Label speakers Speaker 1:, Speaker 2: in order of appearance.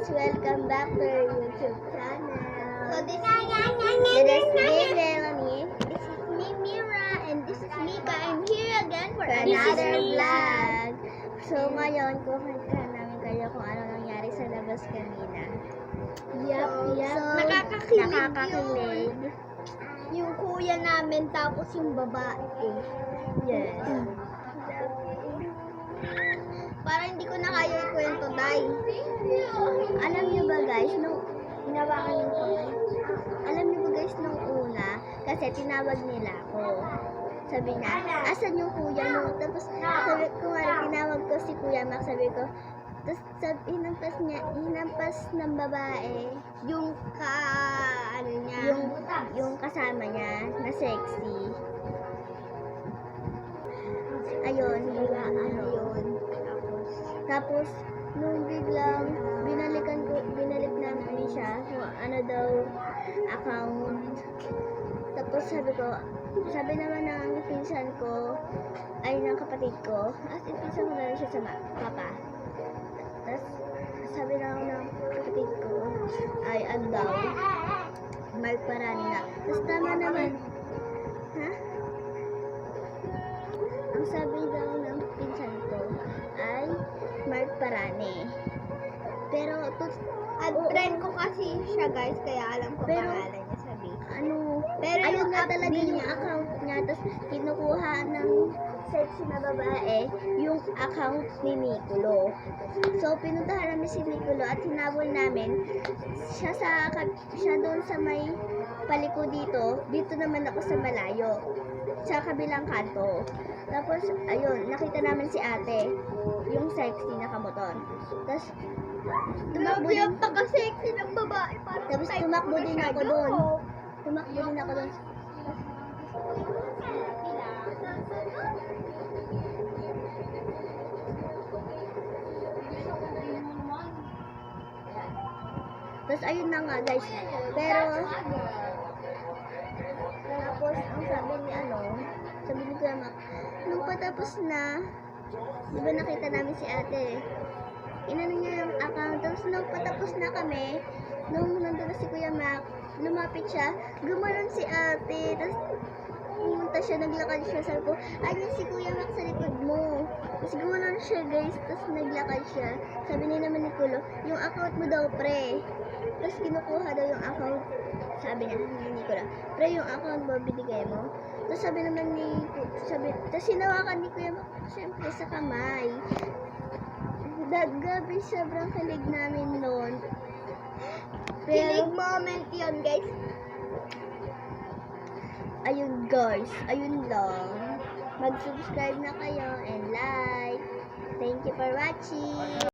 Speaker 1: guys, welcome back to our YouTube channel. So this is Melanie. This is me, Mira, and this is Mika. I'm here again for another vlog. So ngayon, kukwentahan namin kayo kung ano nangyari sa labas kanina.
Speaker 2: So,
Speaker 1: Nakakakilig.
Speaker 2: yung kuya namin tapos yung babae.
Speaker 1: Yes.
Speaker 2: Para hindi ko na kayo ikwento, Day.
Speaker 1: Alam niyo ba guys, nung hinawakan yung kamay, alam niyo ba guys, nung una, kasi tinawag nila ako. Sabi niya, asan yung kuya mo? Tapos sabi ko nga, tinawag ko si Kuya Max, sabi ko, tapos hinampas ng babae,
Speaker 2: Yung ano niya.
Speaker 1: yung kasama niya, na sexy. Ayun, ano yun. Tapos, nung biglang binalik namin siya kung ano daw account. Tapos sabi naman ng pinsan ko, ay ng kapatid ko, as in pinsan ko na rin siya sa papa. Tapos, sabi naman ng kapatid ko, ay ano daw, Mark Parani na. Tapos tama naman, ha? Ang sabi daw ng pinsan ko ay Mark Parani. Pero,
Speaker 2: Friend ko kasi siya, guys, kaya alam ko
Speaker 1: Pero,
Speaker 2: pangalan niya, sabi.
Speaker 1: pero ayun nga talaga yung account niya. Tapos, kinukuha ng sexy na babae yung account ni Niculo. So, pinuntahan namin si Niculo at hinabol namin siya doon sa may paliko dito naman ako sa malayo, sa kabilang kanto. Tapos, ayun, nakita namin si ate, yung sexy na kamotor. Tapos, tumakbo din.
Speaker 2: Yung paka-sexy ng babae.
Speaker 1: Tapos, tumakbo din ako doon. Tumakbo din ako doon. Tapos, ayun na nga, guys. Pero, tapos, ang sabi ni Kuya Mac, nung patapos na, di ba nakita namin si ate, inano niya yung account, tapos nung patapos na kami, nung nandun na si Kuya Mac, lumapit siya, gumanon si ate, tapos pumunta siya, naglakad siya, sabi ko, ayun si Kuya Mac sa likod mo. Tapos gumanon siya, guys, tapos naglakad siya. Sabi niya naman ni Kulo, yung account mo daw, pre. Tapos kinukuha daw yung account, sabi niya, ni Kulo, pre, yung account mo, binigay mo. Tapos sabi naman tapos hinawakan ni Kuya Mac, syempre sa kamay. Gabi, sobrang kilig namin noon.
Speaker 2: Kilig moment yun, guys.
Speaker 1: Ayun guys, ayun lang. Mag-subscribe na kayo and like. Thank you for watching.